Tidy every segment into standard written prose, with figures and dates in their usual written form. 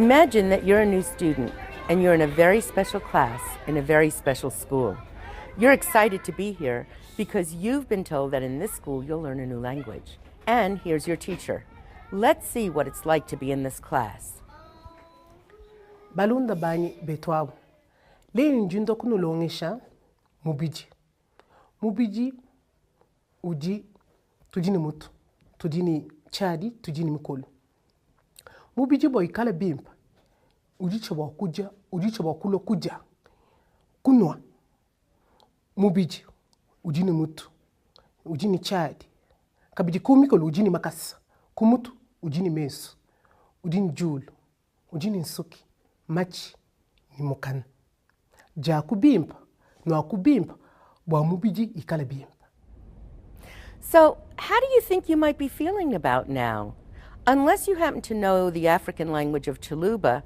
Imagine that you're a new student and you're in a very special class in a very special school. You're excited to be here because you've been told that in this school you'll learn a new language. And here's your teacher. Let's see what it's like to be in this class. Balunda bani betwabo. Leo njindo kunulongesha mubiji. Mubiji uji tujini mutu, tujini chadi, tujini mikolu. Mubiji boy kala bimpa. Uji chaba kuja, uji chaba kulo kuja. Kunwa. Mubiji ujini mutu, ujini chadi. Kabiji kumikolu ujini makasa. Kumutu ujini mesu, ujini julu, ujini nsuki, machi ni mukana. Ja kubimpa, no akubimpa, bwa mubiji ikala bimpa. So, how do you think you might be feeling about now? Unless you happen to know the African language of Chiluba,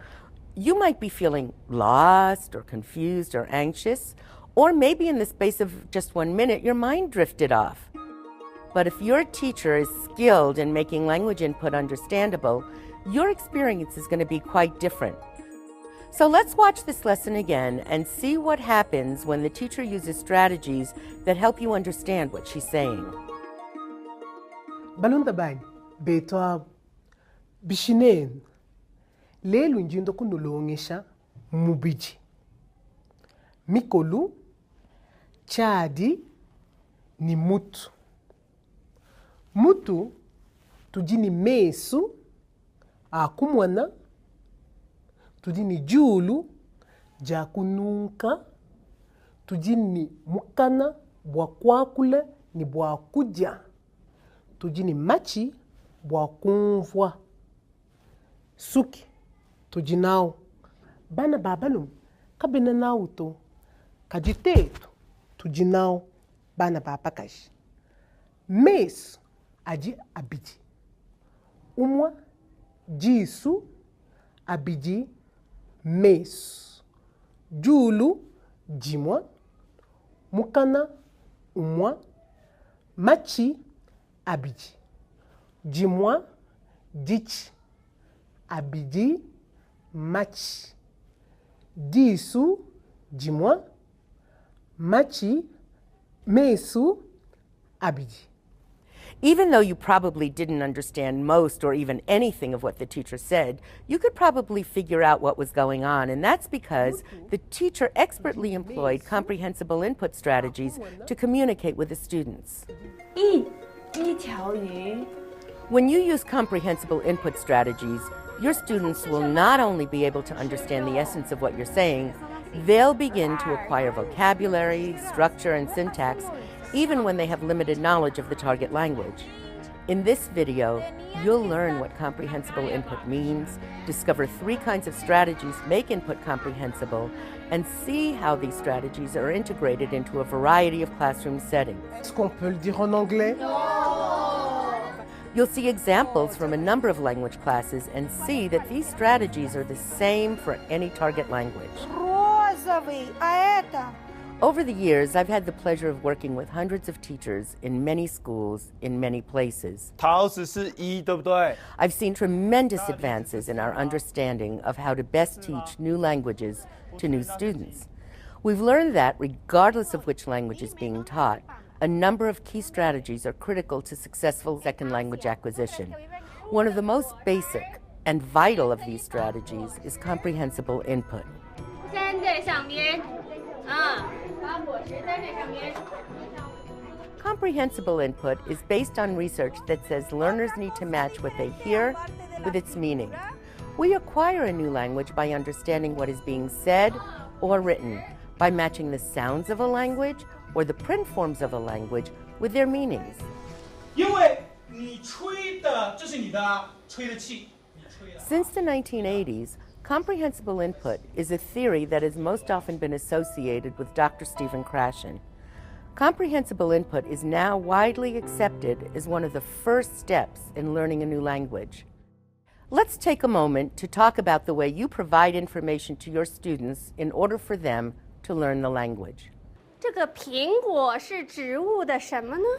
you might be feeling lost or confused or anxious, or maybe in the space of just 1 minute, your mind drifted off. But if your teacher is skilled in making language input understandable, your experience is going to be quite different. So let's watch this lesson again and see what happens when the teacher uses strategies that help you understand what she's saying. Balunda bani betwa bishinen lelu njindo kunulongesha mubiji. Mikolu chadi ni mutu. Mutu tujini mesu akumwana, tujini julu jakununka, tujini mukana bwa kwakule ni bwa kuja, tujini machi bwa kumvwa, suki tujinao. Bana babalum kabina nauto kajitetu tujinao bana babakashi. Mes aji abiji. Umwa jisu abiji mes. Julu jimwa. Mukana umwa. Machi abiji. Jimwa dich. Abiji machi. Disu jimwa. Machi mesu abiji. Even though you probably didn't understand most or even anything of what the teacher said, you could probably figure out what was going on, and that's because the teacher expertly employed comprehensible input strategies to communicate with the students. When you use comprehensible input strategies, your students will not only be able to understand the essence of what you're saying, they'll begin to acquire vocabulary, structure, and syntax even when they have limited knowledge of the target language. In this video, you'll learn what comprehensible input means, discover 3 kinds of strategies to make input comprehensible, and see how these strategies are integrated into a variety of classroom settings. Est-ce qu'on peut le dire en anglais? You'll see examples from a number of language classes and see that these strategies are the same for any target language. Over the years, I've had the pleasure of working with hundreds of teachers in many schools, in many places. I've seen tremendous advances in our understanding of how to best teach new languages to new students. We've learned that, regardless of which language is being taught, a number of key strategies are critical to successful second language acquisition. One of the most basic and vital of these strategies is comprehensible input. Comprehensible input is based on research that says learners need to match what they hear with its meaning. We acquire a new language by understanding what is being said or written, by matching the sounds of a language or the print forms of a language with their meanings. Since the 1980s, comprehensible input is a theory that has most often been associated with Dr. Stephen Krashen. Comprehensible input is now widely accepted as one of the first steps in learning a new language. Let's take a moment to talk about the way you provide information to your students in order for them to learn the language.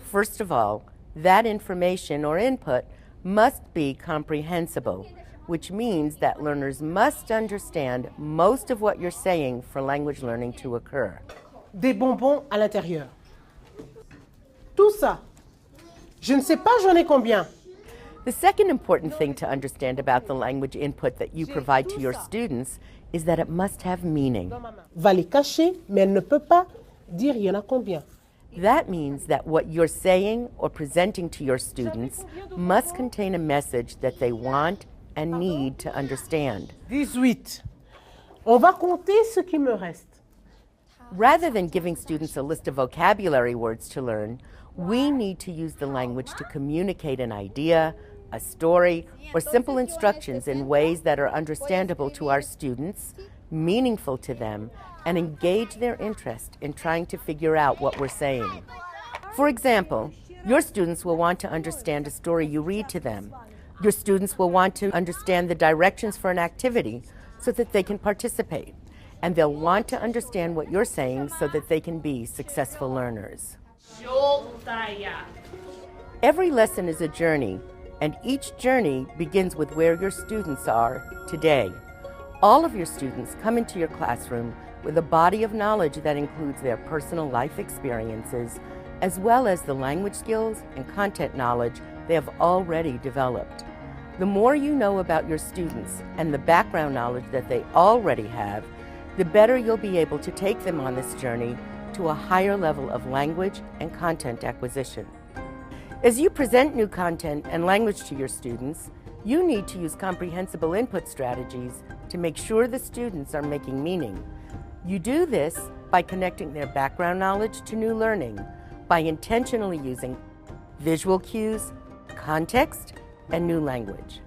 First of all, that information or input must be comprehensible. which means that learners must understand most of what you're saying for language learning to occur. Des bonbons à l'intérieur. Tout ça. Je ne sais pas, j'en ai combien. The second important thing to understand about the language input that you provide to your students is that it must have meaning. Va les cacher, mais elle ne peut pas dire il y en a combien. That means that what you're saying or presenting to your students must contain a message that they want and need to understand. 18. On va compter ce qui me reste. Rather than giving students a list of vocabulary words to learn, we need to use the language to communicate an idea, a story, or simple instructions in ways that are understandable to our students, meaningful to them, and engage their interest in trying to figure out what we're saying. For example, your students will want to understand a story you read to them. Your students will want to understand the directions for an activity so that they can participate. And they'll want to understand what you're saying so that they can be successful learners. Every lesson is a journey, and each journey begins with where your students are today. All of your students come into your classroom with a body of knowledge that includes their personal life experiences, as well as the language skills and content knowledge they have already developed. The more you know about your students and the background knowledge that they already have, the better you'll be able to take them on this journey to a higher level of language and content acquisition. As you present new content and language to your students, you need to use comprehensible input strategies to make sure the students are making meaning. You do this by connecting their background knowledge to new learning, by intentionally using visual cues, context, and new language.